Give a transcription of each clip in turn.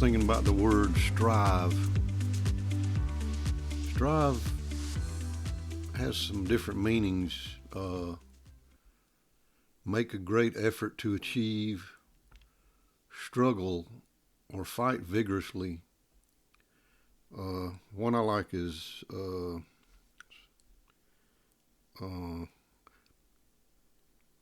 thinking about the word strive. Strive has some different meanings. Make a great effort to achieve, struggle, or fight vigorously. One I like is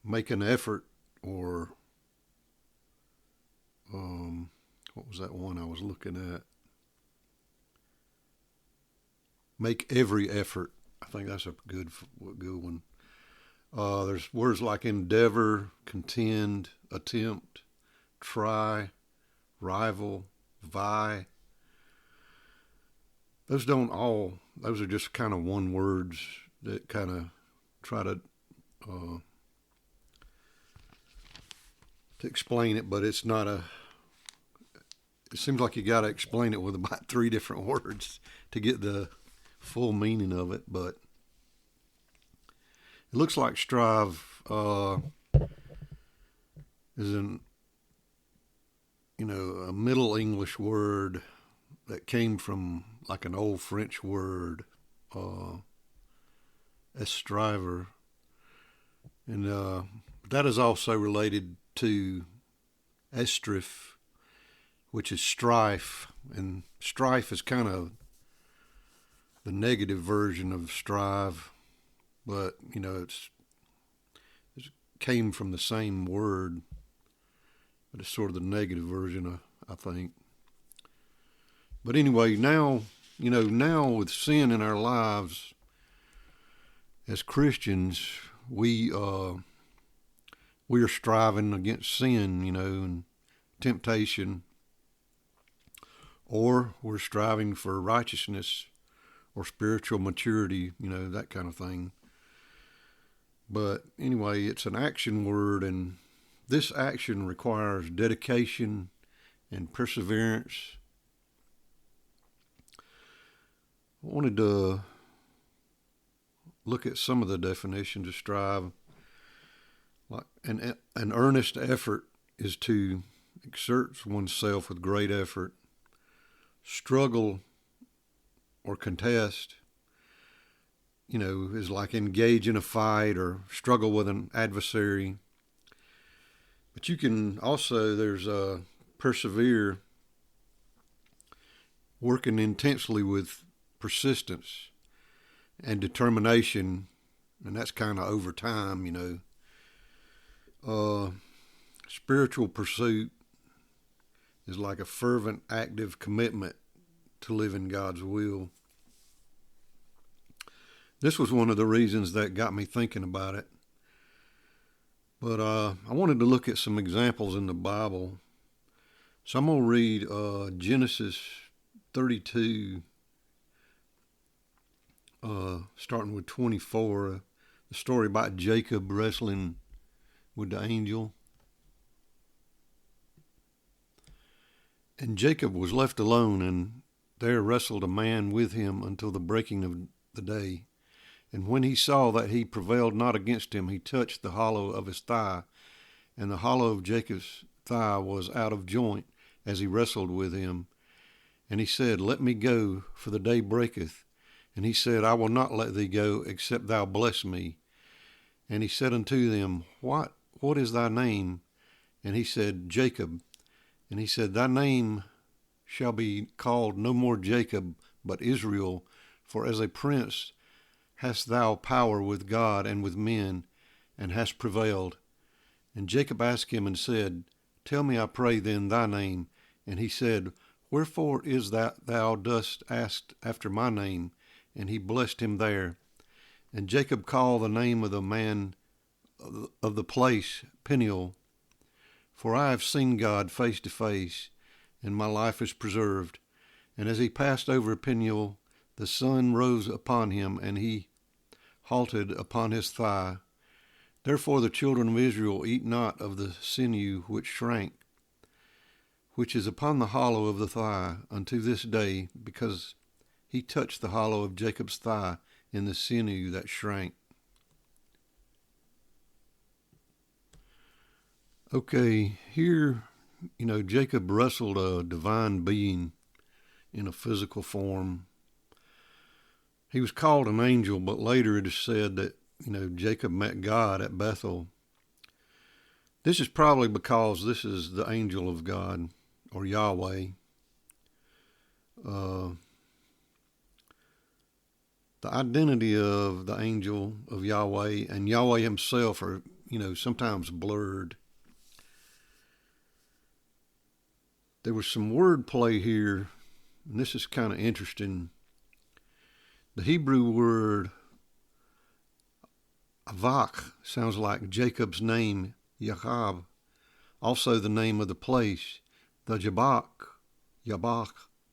make an effort, or what was that one I was looking at? Make every effort. I think that's a good one. There's words like endeavor, contend, attempt, try, rival, vie. Those are just kind of one words that kind of try to explain it, but it's not it seems like you got to explain it with about 3 different words to get the full meaning of it, but it looks like strive is a Middle English word that came from like an old French word, estriver, and that is also related to estrif, which is strife, and strife is kind of the negative version of strive, but it came from the same word, but it's sort of the negative version, I think. But anyway, now with sin in our lives as Christians, we are striving against sin, and temptation, or we're striving for righteousness or spiritual maturity, that kind of thing. But anyway, it's an action word, and this action requires dedication and perseverance. I wanted to look at some of the definitions of strive. Like an earnest effort is to exert oneself with great effort. Struggle or contest, is like engage in a fight or struggle with an adversary. But you can also, there's persevere, working intensely with persistence and determination, and that's kind of over time, Spiritual pursuit is like a fervent, active commitment to live in God's will. This was one of the reasons that got me thinking about it. But I wanted to look at some examples in the Bible. So I'm going to read Genesis 32, starting with 24, the story about Jacob wrestling with the angel. And Jacob was left alone, and there wrestled a man with him until the breaking of the day. And when he saw that he prevailed not against him, he touched the hollow of his thigh, and the hollow of Jacob's thigh was out of joint as he wrestled with him. And he said, Let me go, for the day breaketh. And he said, I will not let thee go, except thou bless me. And he said unto them, What is thy name? And he said, Jacob. And he said, Thy name shall be called no more Jacob, but Israel, for as a prince hast thou power with God and with men, and hast prevailed. And Jacob asked him and said, Tell me, I pray, then thy name. And he said, Wherefore is that thou dost ask after my name? And he blessed him there. And Jacob called the name of the man of the place Peniel. For I have seen God face to face, and my life is preserved. And as he passed over Peniel, the sun rose upon him, and he halted upon his thigh. Therefore the children of Israel eat not of the sinew which shrank, which is upon the hollow of the thigh, unto this day, because he touched the hollow of Jacob's thigh in the sinew that shrank. Okay, here Jacob wrestled a divine being in a physical form. He was called an angel, but later it is said that, Jacob met God at Bethel. This is probably because this is the angel of God, or Yahweh. The identity of the angel of Yahweh and Yahweh himself are, sometimes blurred. There was some wordplay here, and this is kind of interesting. The Hebrew word Avach sounds like Jacob's name, Yahab, also the name of the place, the Yabach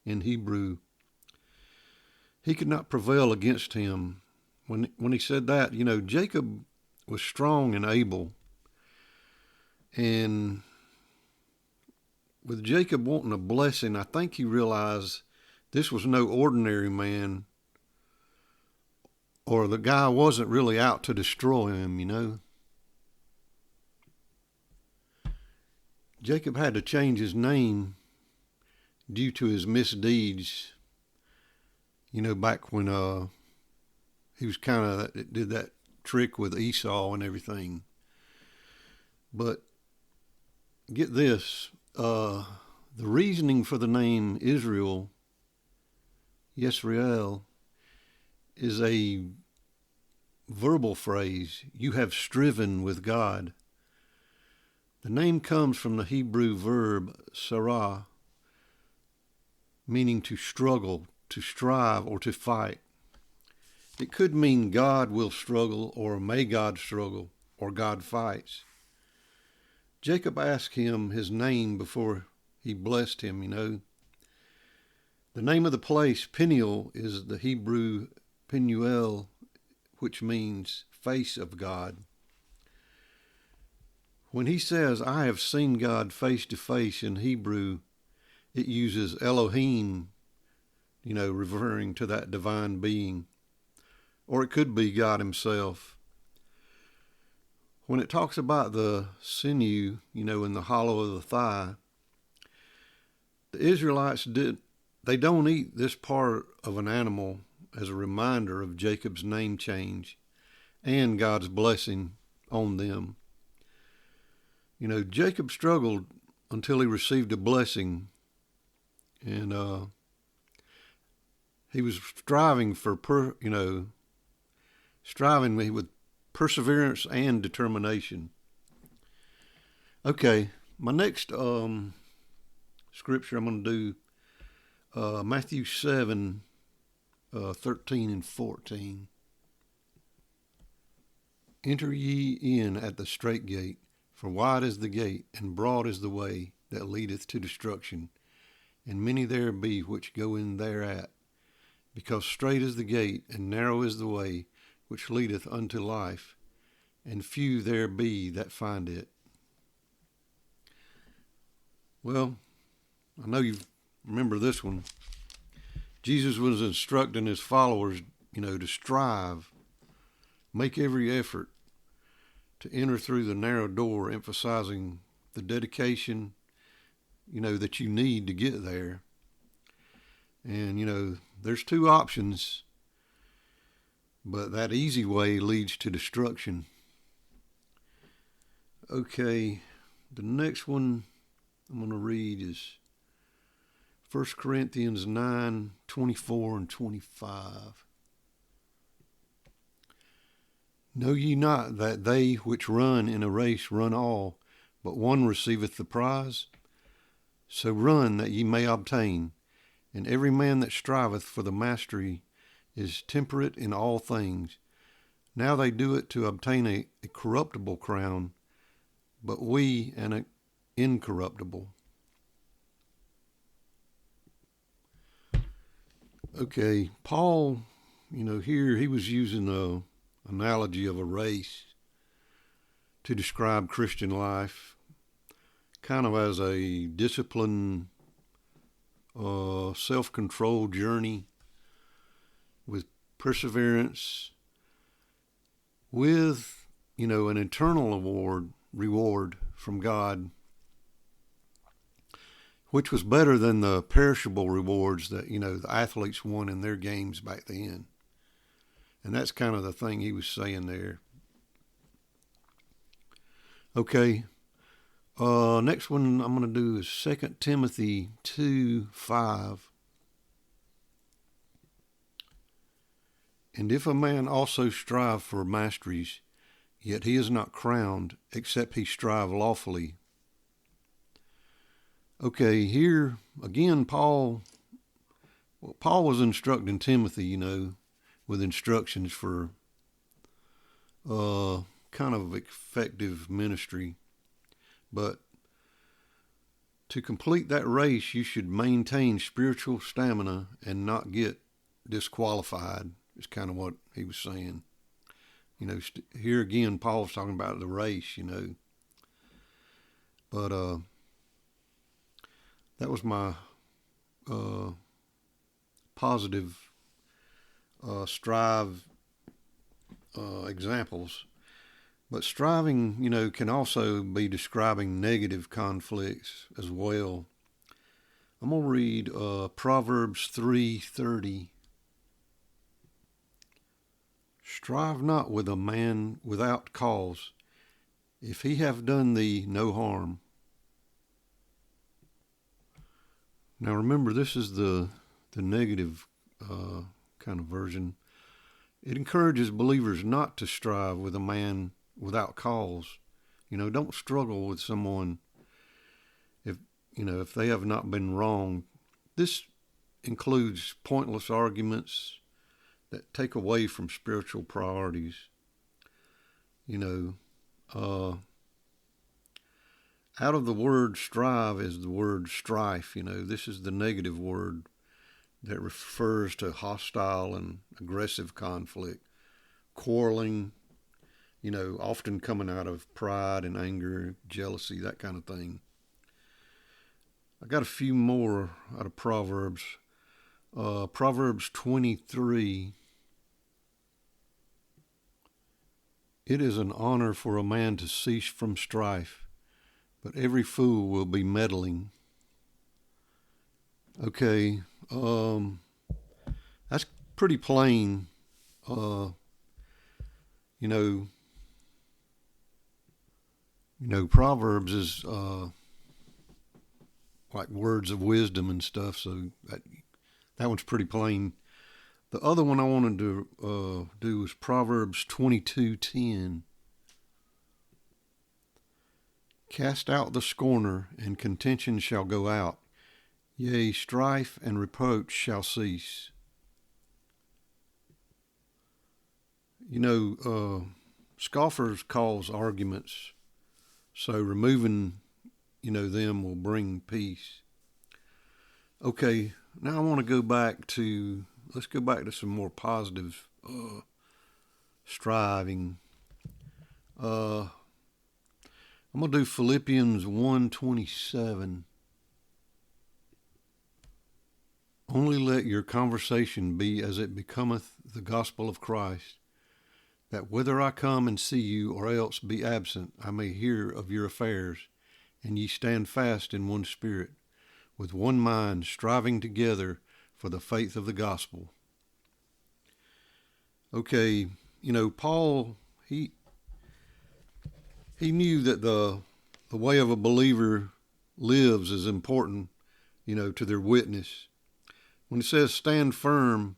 in Hebrew. He could not prevail against him. When he said that, Jacob was strong and able. And with Jacob wanting a blessing, I think he realized this was no ordinary man, or the guy wasn't really out to destroy him, Jacob had to change his name due to his misdeeds, back when he was did that trick with Esau and everything. But get this, the reasoning for the name Israel, Yisrael, is a verbal phrase. You have striven with God. The name comes from the Hebrew verb sarah, meaning to struggle, to strive, or to fight. It could mean God will struggle, or may God struggle, or God fights. Jacob asked him his name before he blessed him, The name of the place, Peniel, is the Hebrew Penuel, which means face of God. When he says, I have seen God face to face in Hebrew, it uses Elohim, referring to that divine being. Or it could be God himself. When it talks about the sinew, in the hollow of the thigh, the Israelites they don't eat this part of an animal as a reminder of Jacob's name change and God's blessing on them. Jacob struggled until he received a blessing, and he was striving with perseverance and determination. Okay, my next scripture I'm going to do Matthew 7, 13 and 14. Enter ye in at the strait gate, for wide is the gate, and broad is the way that leadeth to destruction, and many there be which go in thereat. Because strait is the gate, and narrow is the way which leadeth unto life, and few there be that find it. Well, I know you remember this one. Jesus was instructing his followers, to strive, make every effort to enter through the narrow door, emphasizing the dedication, that you need to get there. And, there's two options, but that easy way leads to destruction. Okay, the next one I'm going to read is 1 Corinthians 9, 24 and 25. Know ye not that they which run in a race run all, but one receiveth the prize? So run that ye may obtain. And every man that striveth for the mastery is temperate in all things. Now they do it to obtain a corruptible crown, but we an incorruptible. Okay, Paul, here he was using an analogy of a race to describe Christian life, kind of as a disciplined, self-controlled journey with perseverance, with, an eternal reward from God. which was better than the perishable rewards that, the athletes won in their games back then. And that's kind of the thing he was saying there. Okay. Next one I'm going to do is 2 Timothy 2:5. And if a man also strive for masteries, yet he is not crowned, except he strive lawfully. Okay, here again, Paul was instructing Timothy, with instructions for kind of effective ministry. But to complete that race, you should maintain spiritual stamina and not get disqualified, is kind of what he was saying. Here again, Paul's talking about the race, But that was my positive strive examples. But striving, can also be describing negative conflicts as well. I'm going to read Proverbs 3:30. Strive not with a man without cause, if he have done thee no harm. Now remember, this is the negative kind of version. It encourages believers not to strive with a man without cause. Don't struggle with someone if they have not been wronged. This includes pointless arguments that take away from spiritual priorities. Out of the word strive is the word strife. This is the negative word that refers to hostile and aggressive conflict, quarreling, often coming out of pride and anger, jealousy, that kind of thing. I got a few more out of Proverbs. Proverbs 23. It is an honor for a man to cease from strife, but every fool will be meddling. Okay, that's pretty plain. Proverbs is like words of wisdom and stuff, so that one's pretty plain. The other one I wanted to do was Proverbs 22:10. Cast out the scorner, and contention shall go out. Yea, strife and reproach shall cease. Scoffers cause arguments, so removing, them will bring peace. Okay, now I want to let's go back to some more positive striving. I'm going to do Philippians 1:27. Only let your conversation be as it becometh the gospel of Christ, that whether I come and see you or else be absent, I may hear of your affairs, and ye stand fast in one spirit, with one mind, striving together for the faith of the gospel. Okay, Paul, he knew that the way of a believer lives is important, to their witness. When it says stand firm,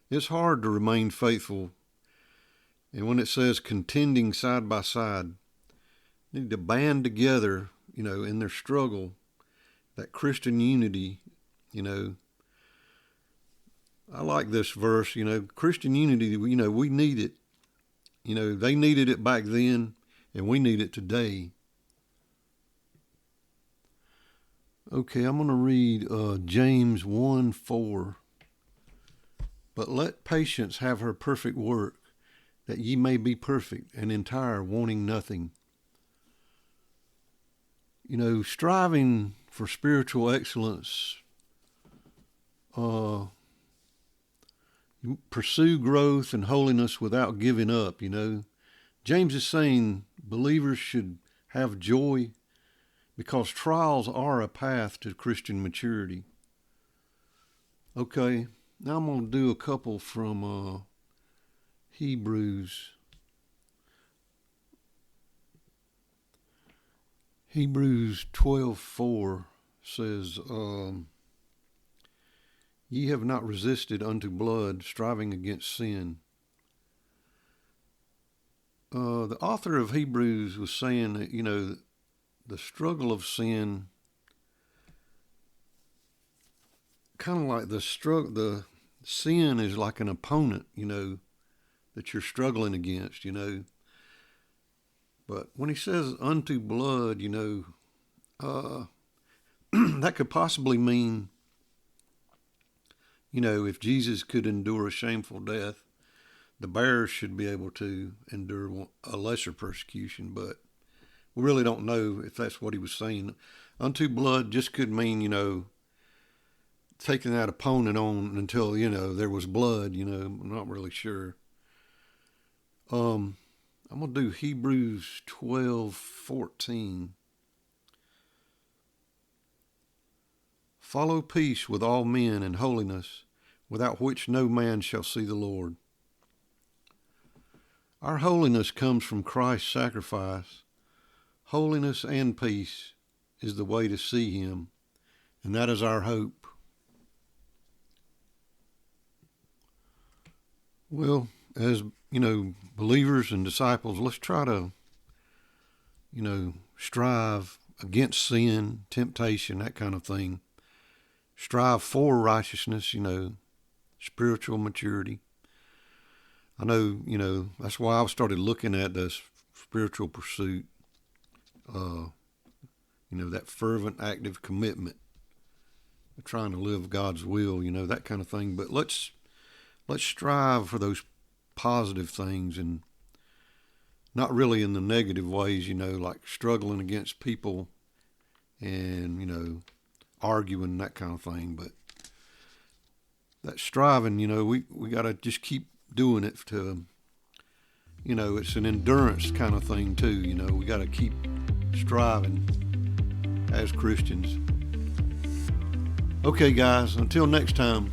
it's hard to remain faithful. And when it says contending side by side, they need to band together, in their struggle, that Christian unity, I like this verse, Christian unity, we need it. They needed it back then, and we need it today. Okay, I'm going to read James 1:4. But let patience have her perfect work, that ye may be perfect and entire, wanting nothing. Striving for spiritual excellence, you pursue growth and holiness without giving up, James is saying believers should have joy, because trials are a path to Christian maturity. Okay, now I'm going to do a couple from Hebrews. Hebrews 12:4 says, ye have not resisted unto blood, striving against sin. The author of Hebrews was saying that, the struggle of sin, kind of like the sin is like an opponent, that you're struggling against, But when he says unto blood, that could possibly mean, if Jesus could endure a shameful death, the bearers should be able to endure a lesser persecution, but we really don't know if that's what he was saying. Unto blood just could mean, taking that opponent on until, there was blood, I'm not really sure. I'm going to do Hebrews 12:14. Follow peace with all men and holiness, without which no man shall see the Lord. Our holiness comes from Christ's sacrifice. Holiness and peace is the way to see him, and that is our hope. Well, as believers and disciples, let's try to, strive against sin, temptation, that kind of thing. Strive for righteousness, spiritual maturity. I know, that's why I started looking at this spiritual pursuit, that fervent, active commitment, trying to live God's will, that kind of thing. But let's strive for those positive things, and not really in the negative ways, like struggling against people and, arguing, that kind of thing. But that striving, we got to just keep doing it to, it's an endurance kind of thing too. We got to keep striving as Christians. Okay, guys, until next time.